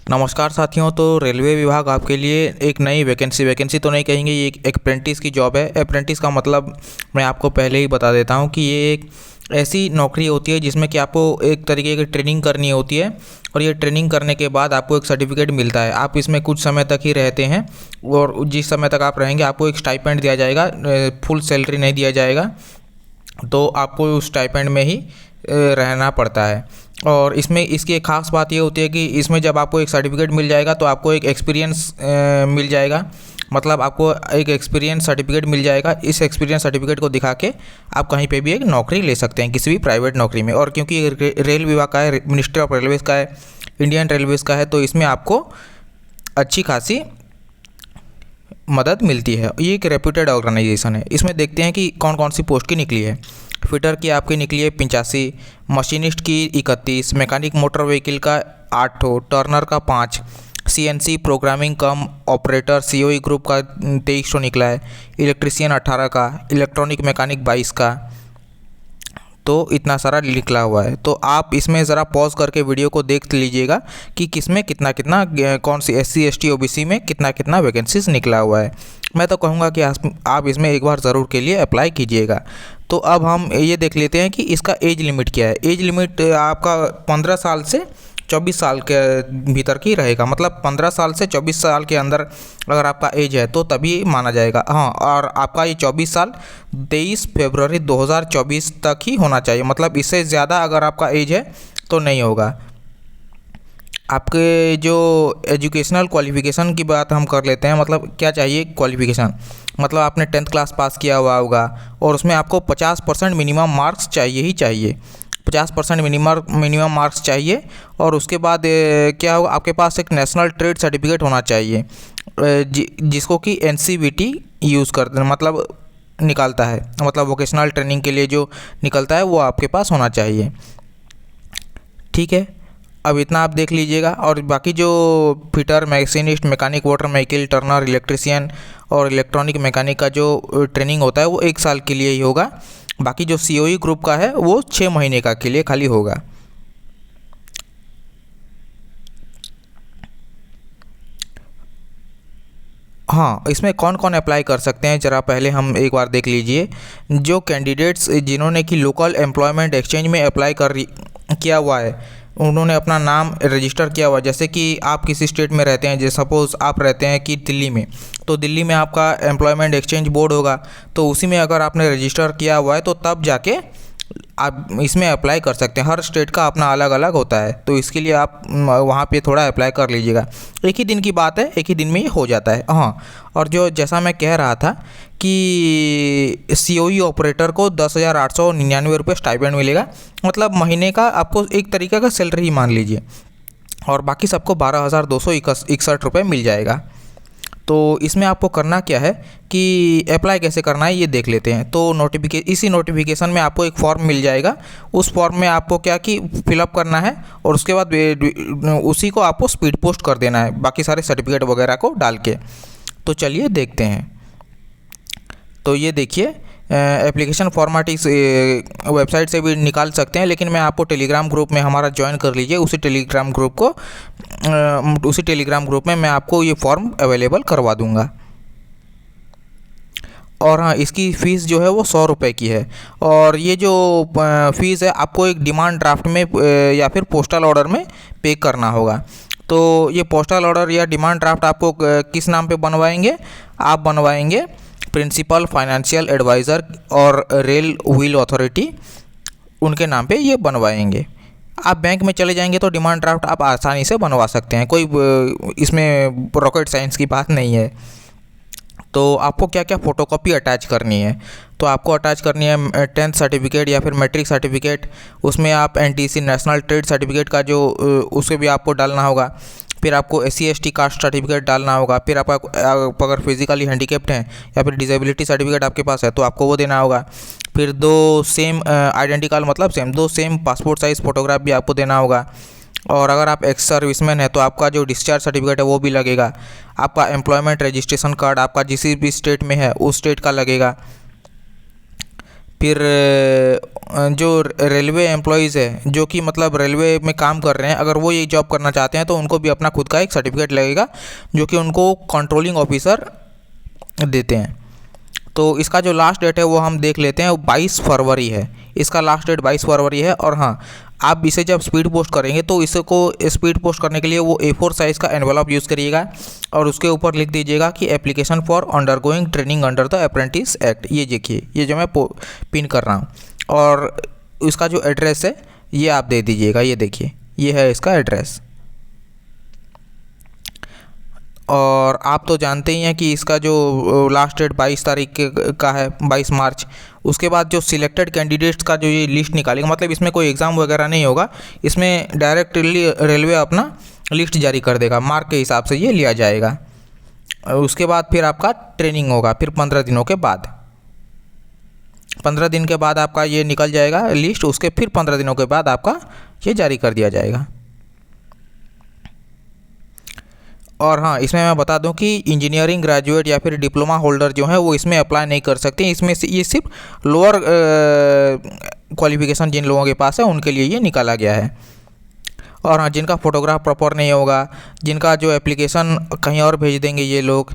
नमस्कार साथियों। तो रेलवे विभाग आपके लिए एक नई वैकेंसी तो नहीं कहेंगे, ये एक अप्रेंटिस की जॉब है। अप्रेंटिस का मतलब मैं आपको पहले ही बता देता हूँ कि ये एक ऐसी नौकरी होती है जिसमें कि आपको एक तरीके की ट्रेनिंग करनी होती है और ये ट्रेनिंग करने के बाद आपको एक सर्टिफिकेट मिलता है। आप इसमें कुछ समय तक ही रहते हैं और जिस समय तक आप रहेंगे आपको एक स्टाइपेंड दिया जाएगा, फुल सैलरी नहीं दिया जाएगा, तो आपको उस स्टाइपेंड में ही रहना पड़ता है। और इसमें इसकी एक ख़ास बात ये होती है कि इसमें जब आपको एक सर्टिफिकेट मिल जाएगा तो आपको एक एक्सपीरियंस मिल जाएगा। मतलब आपको एक एक्सपीरियंस सर्टिफिकेट मिल जाएगा। इस एक्सपीरियंस सर्टिफिकेट को दिखा के आप कहीं पे भी एक नौकरी ले सकते हैं, किसी भी प्राइवेट नौकरी में। और क्योंकि ये रेल विभाग का है, मिनिस्ट्री ऑफ रेलवेज़ का है, इंडियन रेलवेज़ का है, तो इसमें आपको अच्छी खासी मदद मिलती है। ये एक रेप्यूटेड ऑर्गेनाइजेशन है। इसमें देखते हैं कि कौन कौन सी पोस्ट की निकली है। फिटर की आपकी निकली है 85, मशीनिस्ट की 31, मैकेनिक मोटर व्हीकल का 8 ठो, टर्नर का 5, सीएनसी प्रोग्रामिंग कम ऑपरेटर सीओई ग्रुप का 23 ठो निकला है, इलेक्ट्रीशियन 18 का, इलेक्ट्रॉनिक मैकेनिक 22 का। तो इतना सारा निकला हुआ है। तो आप इसमें ज़रा पॉज करके वीडियो को देख लीजिएगा कि किसमें कितना कितना, कौन सी एससी एसटी ओबीसी में कितना कितना वैकेंसीज निकला हुआ है। मैं तो कहूँगा कि आप इसमें एक बार ज़रूर के लिए अप्लाई कीजिएगा। तो अब हम ये देख लेते हैं कि इसका एज लिमिट क्या है। एज लिमिट आपका 15 साल से 24 साल के भीतर की रहेगा। मतलब 15 साल से 24 साल के अंदर अगर आपका एज है तो तभी माना जाएगा। हाँ, और आपका ये 24 साल 23 फरवरी 2024 तक ही होना चाहिए। मतलब इससे ज़्यादा अगर आपका एज है तो नहीं होगा। आपके जो एजुकेशनल क्वालिफ़िकेशन की बात हम कर लेते हैं। मतलब क्या चाहिए क्वालिफ़िकेशन, मतलब आपने 10th क्लास पास किया हुआ होगा और उसमें आपको 50% मिनिमम मार्क्स चाहिए ही चाहिए। 50% मिनिमम मार्क्स चाहिए। और उसके बाद क्या होगा, आपके पास एक नेशनल ट्रेड सर्टिफिकेट होना चाहिए जिसको कि एनसीवीटी यूज़ करते हैं, मतलब निकालता है। मतलब वोकेशनल ट्रेनिंग के लिए जो निकलता है वो आपके पास होना चाहिए। ठीक है, अब इतना आप देख लीजिएगा। और बाकी जो fitter, machinist, mechanic motor vehicle, Turner, electrician और इलेक्ट्रॉनिक मैकेनिक का जो ट्रेनिंग होता है वो 1 साल के लिए ही होगा। बाकी जो सीओई ग्रुप का है वो 6 महीने का के लिए खाली होगा। हाँ, इसमें कौन कौन अप्लाई कर सकते हैं ज़रा पहले हम एक बार देख लीजिए। जो कैंडिडेट्स जिन्होंने कि लोकल एम्प्लॉयमेंट एक्सचेंज में अप्लाई किया हुआ है, उन्होंने अपना नाम रजिस्टर किया हुआ है। जैसे कि आप किसी स्टेट में रहते हैं, जैसे सपोज़ आप रहते हैं कि दिल्ली में, तो दिल्ली में आपका एम्प्लॉयमेंट एक्सचेंज बोर्ड होगा, तो उसी में अगर आपने रजिस्टर किया हुआ है तो तब जाके आप इसमें अप्लाई कर सकते हैं। हर स्टेट का अपना अलग अलग होता है, तो इसके लिए आप वहाँ पे थोड़ा अप्लाई कर लीजिएगा। एक ही दिन की बात है, एक ही दिन में ही हो जाता है। हाँ, और जो जैसा मैं कह रहा था कि सीओई ऑपरेटर को 10,899 रुपये स्टाइपेंड मिलेगा। मतलब महीने का आपको एक तरीके का सैलरी ही मान लीजिए। और बाकी सबको 12,261 रुपये मिल जाएगा। तो इसमें आपको करना क्या है कि अप्लाई कैसे करना है ये देख लेते हैं। तो इसी नोटिफिकेशन में आपको एक फॉर्म मिल जाएगा। उस फॉर्म में आपको क्या कि फिलअप करना है और उसके बाद उसी को आपको स्पीड पोस्ट कर देना है, बाकी सारे सर्टिफिकेट वगैरह को डाल के। तो चलिए देखते हैं। तो ये देखिए, एप्लीकेशन फॉर्मेट इस वेबसाइट से भी निकाल सकते हैं, लेकिन मैं आपको टेलीग्राम ग्रुप में हमारा ज्वाइन कर लीजिए। उसी टेलीग्राम ग्रुप में मैं आपको ये फॉर्म अवेलेबल करवा दूंगा। और हाँ, इसकी फ़ीस जो है वो 100 रुपये की है। और ये जो फ़ीस है आपको एक डिमांड ड्राफ्ट में या फिर पोस्टल ऑर्डर में पे करना होगा। तो ये पोस्टल ऑर्डर या डिमांड ड्राफ्ट आपको किस नाम पे बनवाएंगे, आप बनवाएंगे प्रिंसिपल फाइनेंशियल एडवाइज़र और रेल व्हील अथॉरिटी, उनके नाम पे ये बनवाएंगे। आप बैंक में चले जाएंगे तो डिमांड ड्राफ्ट आप आसानी से बनवा सकते हैं, कोई इसमें रॉकेट साइंस की बात नहीं है। तो आपको क्या क्या फ़ोटोकॉपी अटैच करनी है, तो आपको अटैच करनी है 10th सर्टिफिकेट या फिर मैट्रिक सर्टिफिकेट। उसमें आप एनटीसी नेशनल ट्रेड सर्टिफिकेट का जो उसे भी आपको डालना होगा। फिर आपको एससी एसटी कास्ट सर्टिफिकेट डालना होगा। फिर आप अगर फिजिकली हैंडीकैप्ड हैं या फिर डिसेबिलिटी सर्टिफिकेट आपके पास है तो आपको वो देना होगा। फिर 2 सेम आइडेंटिकल, मतलब same 2 same passport size photograph भी आपको देना होगा। और अगर आप एक्स सर्विसमैन है तो आपका जो डिस्चार्ज सर्टिफिकेट है वो भी लगेगा। आपका एम्प्लॉयमेंट रजिस्ट्रेशन कार्ड आपका जिस भी स्टेट में है उस स्टेट का लगेगा। फिर जो रेलवे एम्प्लॉयज़ है जो कि मतलब रेलवे में काम कर रहे हैं, अगर वो ये जॉब करना चाहते हैं तो उनको भी अपना खुद का एक सर्टिफिकेट लगेगा जो कि उनको कंट्रोलिंग ऑफिसर देते हैं। तो इसका जो लास्ट डेट है वो हम देख लेते हैं, वो 22 फरवरी है। इसका लास्ट डेट 22 फरवरी है। और हाँ, आप इसे जब स्पीड पोस्ट करेंगे तो इसको स्पीड पोस्ट करने के लिए वो A4 साइज़ का एनवेलप यूज़ करिएगा और उसके ऊपर लिख दीजिएगा कि application for undergoing training under the apprentice act. ये देखिए, ये जो मैं पिन कर रहा हूँ, और इसका जो एड्रेस है ये आप दे दीजिएगा। ये देखिए, ये है इसका एड्रेस। और आप तो जानते ही हैं कि इसका जो लास्ट डेट 22 तारीख का है, 22 मार्च। उसके बाद जो सिलेक्टेड कैंडिडेट्स का जो ये लिस्ट निकालेगा, मतलब इसमें कोई एग्ज़ाम वगैरह नहीं होगा, इसमें डायरेक्टली रेलवे अपना लिस्ट जारी कर देगा, मार्क के हिसाब से ये लिया जाएगा। उसके बाद फिर आपका ट्रेनिंग होगा, फिर 15 दिनों के बाद। 15 दिन के बाद आपका ये निकल जाएगा लिस्ट, उसके फिर 15 दिनों के बाद आपका ये जारी कर दिया जाएगा। और हाँ, इसमें मैं बता दूं कि इंजीनियरिंग ग्रेजुएट या फिर डिप्लोमा होल्डर जो है वो इसमें अप्लाई नहीं कर सकते। इसमें से ये सिर्फ लोअर क्वालिफिकेशन जिन लोगों के पास है उनके लिए ये निकाला गया है। और हाँ, जिनका फ़ोटोग्राफ प्रॉपर नहीं होगा, जिनका जो एप्लीकेशन कहीं और भेज देंगे, ये लोग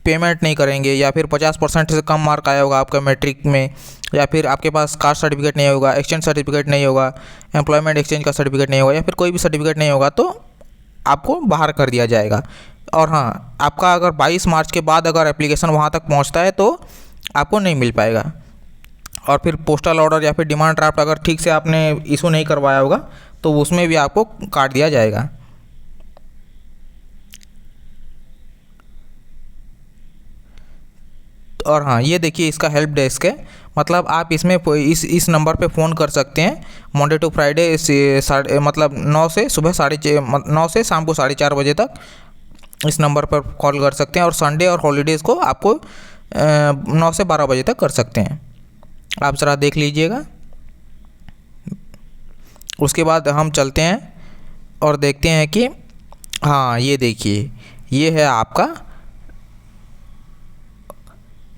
पेमेंट नहीं करेंगे, या फिर 50% से कम मार्क आया होगा आपका मैट्रिक में, या फिर आपके पास कास्ट सर्टिफिकेट नहीं होगा, एक्सचेंज सर्टिफिकेट नहीं होगा, एम्प्लॉयमेंट एक्सचेंज का सर्टिफिकेट नहीं होगा, या फिर कोई भी सर्टिफिकेट नहीं होगा, तो आपको बाहर कर दिया जाएगा। और हाँ, आपका अगर 22 मार्च के बाद अगर एप्लीकेशन वहाँ तक पहुँचता है तो आपको नहीं मिल पाएगा। और फिर पोस्टल ऑर्डर या फिर डिमांड ड्राफ्ट अगर ठीक से आपने इशू नहीं करवाया होगा तो उसमें भी आपको काट दिया जाएगा। और हाँ, ये देखिए इसका हेल्प डेस्क है, मतलब आप इसमें इस नंबर पे फ़ोन कर सकते हैं मंडे टू फ्राइडे से मतलब 9 से सुबह 9 से शाम को 4:30 बजे तक इस नंबर पर कॉल कर सकते हैं। और संडे और हॉलीडेज़ को आपको 9 से 12 बजे तक कर सकते हैं। आप ज़रा देख लीजिएगा। उसके बाद हम चलते हैं और देखते हैं कि हाँ, ये देखिए, ये है आपका,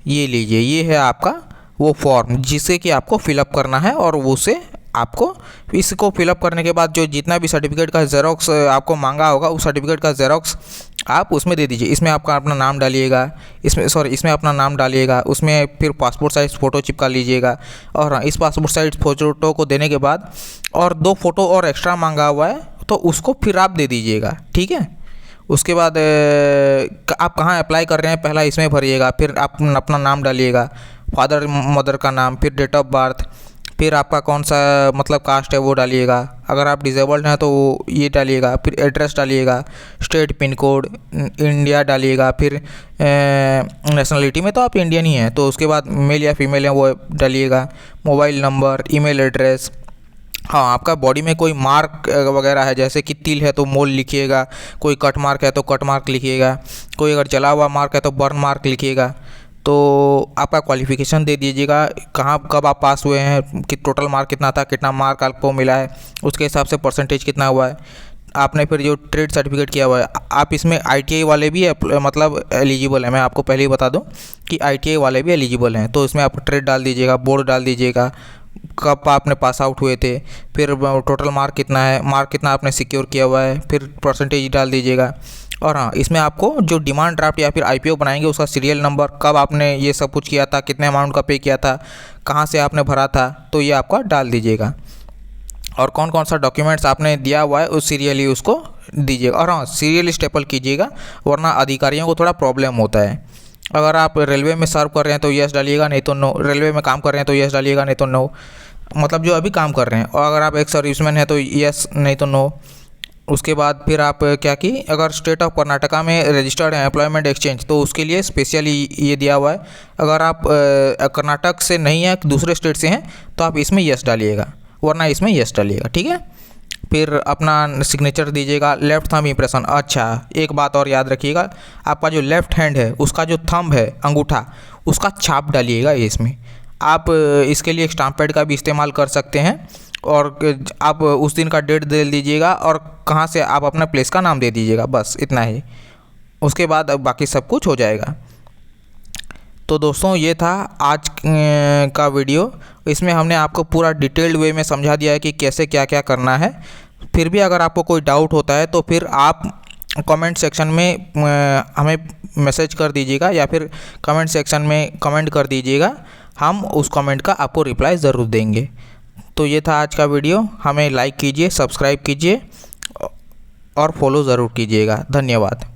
ये लीजिए, ये है आपका वो फॉर्म जिसे कि आपको फिलअप करना है। और उसे आपको इसको फिलअप करने के बाद जो जितना भी सर्टिफिकेट का ज़ेरॉक्स आपको मांगा होगा, उस सर्टिफिकेट का ज़ेरॉक्स आप उसमें दे दीजिए। इसमें आपका अपना नाम डालिएगा, इसमें अपना नाम डालिएगा, उसमें फिर पासपोर्ट साइज़ फ़ोटो चिपका लीजिएगा। और हाँ, इस पासपोर्ट साइज़ फ़ोटो को देने के बाद और 2 फ़ोटो और एक्स्ट्रा मांगा हुआ है तो उसको फिर आप दे दीजिएगा, ठीक है। उसके बाद आप कहाँ अप्लाई कर रहे हैं पहला इसमें भरिएगा, फिर आप अपना नाम डालिएगा, फादर मदर का नाम, फिर डेट ऑफ बर्थ, फिर आपका कौन सा मतलब कास्ट है वो डालिएगा। अगर आप डिसेबल्ड हैं तो ये डालिएगा, फिर एड्रेस डालिएगा, स्टेट पिन कोड इंडिया डालिएगा, फिर नेशनलिटी में तो आप इंडियन ही हैं तो उसके बाद मेल या फीमेल है वो डालिएगा, मोबाइल नंबर, ईमेल एड्रेस। हाँ, आपका बॉडी में कोई मार्क वगैरह है, जैसे कि तिल है तो मोल लिखिएगा, कोई कट मार्क है तो कट मार्क लिखिएगा, कोई अगर जला हुआ मार्क है तो बर्न मार्क लिखिएगा। तो आपका क्वालिफ़िकेशन दे दीजिएगा, कहाँ कब आप पास हुए हैं, कि टोटल मार्क कितना था, कितना मार्क आपको मिला है, उसके हिसाब से परसेंटेज कितना हुआ है। आपने फिर जो ट्रेड सर्टिफिकेट किया हुआ है, आप इसमें ITI वाले भी मतलब एलिजिबल हैं। मैं आपको पहले ही बता दूं कि ITI वाले भी एलिजिबल हैं। तो इसमें आप ट्रेड डाल दीजिएगा, बोर्ड डाल दीजिएगा, कब आपने पास आउट हुए थे, फिर टोटल मार्क कितना है, मार्क कितना आपने सिक्योर किया हुआ है, फिर परसेंटेज डाल दीजिएगा। और हाँ, इसमें आपको जो डिमांड ड्राफ्ट या फिर IPO बनाएंगे उसका सीरियल नंबर, कब आपने ये सब कुछ किया था, कितने अमाउंट का पे किया था, कहाँ से आपने भरा था, तो ये आपका डाल दीजिएगा। और कौन कौन सा डॉक्यूमेंट्स आपने दिया हुआ है उस सीरियली उसको दीजिएगा। और हाँ, सीरियल स्टेपल कीजिएगा, वरना अधिकारियों को थोड़ा प्रॉब्लम होता है। अगर आप रेलवे में सर्व कर रहे हैं तो यस डालिएगा, नहीं तो नो। रेलवे में काम कर रहे हैं तो यस डालिएगा, नहीं तो नो, मतलब जो अभी काम कर रहे हैं। और अगर आप एक सर्विसमैन हैं तो यस, नहीं तो नो। उसके बाद फिर आप क्या कि अगर स्टेट ऑफ कर्नाटका में रजिस्टर्ड है एम्प्लॉयमेंट एक्सचेंज तो उसके लिए स्पेशली ये दिया हुआ है। अगर आप कर्नाटक से नहीं हैं, दूसरे स्टेट से हैं, तो आप इसमें यस डालिएगा, वरना इसमें यस डालिएगा, ठीक है। फिर अपना सिग्नेचर दीजिएगा, लेफ़्ट थंब इम्प्रेशन। अच्छा, एक बात और याद रखिएगा, आपका जो लेफ़्ट हैंड है उसका जो थंब है, अंगूठा, उसका छाप डालिएगा इसमें। आप इसके लिए स्टाम्प पैड का भी इस्तेमाल कर सकते हैं। और आप उस दिन का डेट दे दीजिएगा और कहाँ से आप अपना प्लेस का नाम दे दीजिएगा, बस इतना ही। उसके बाद अब बाकी सब कुछ हो जाएगा। तो दोस्तों ये था आज का वीडियो। इसमें हमने आपको पूरा डिटेल्ड वे में समझा दिया है कि कैसे क्या क्या करना है। फिर भी अगर आपको कोई डाउट होता है तो फिर आप कमेंट सेक्शन में हमें मैसेज कर दीजिएगा या फिर कमेंट सेक्शन में कमेंट कर दीजिएगा, हम उस कमेंट का आपको रिप्लाई ज़रूर देंगे। तो ये था आज का वीडियो। हमें लाइक कीजिए, सब्सक्राइब कीजिए और फॉलो ज़रूर कीजिएगा। धन्यवाद।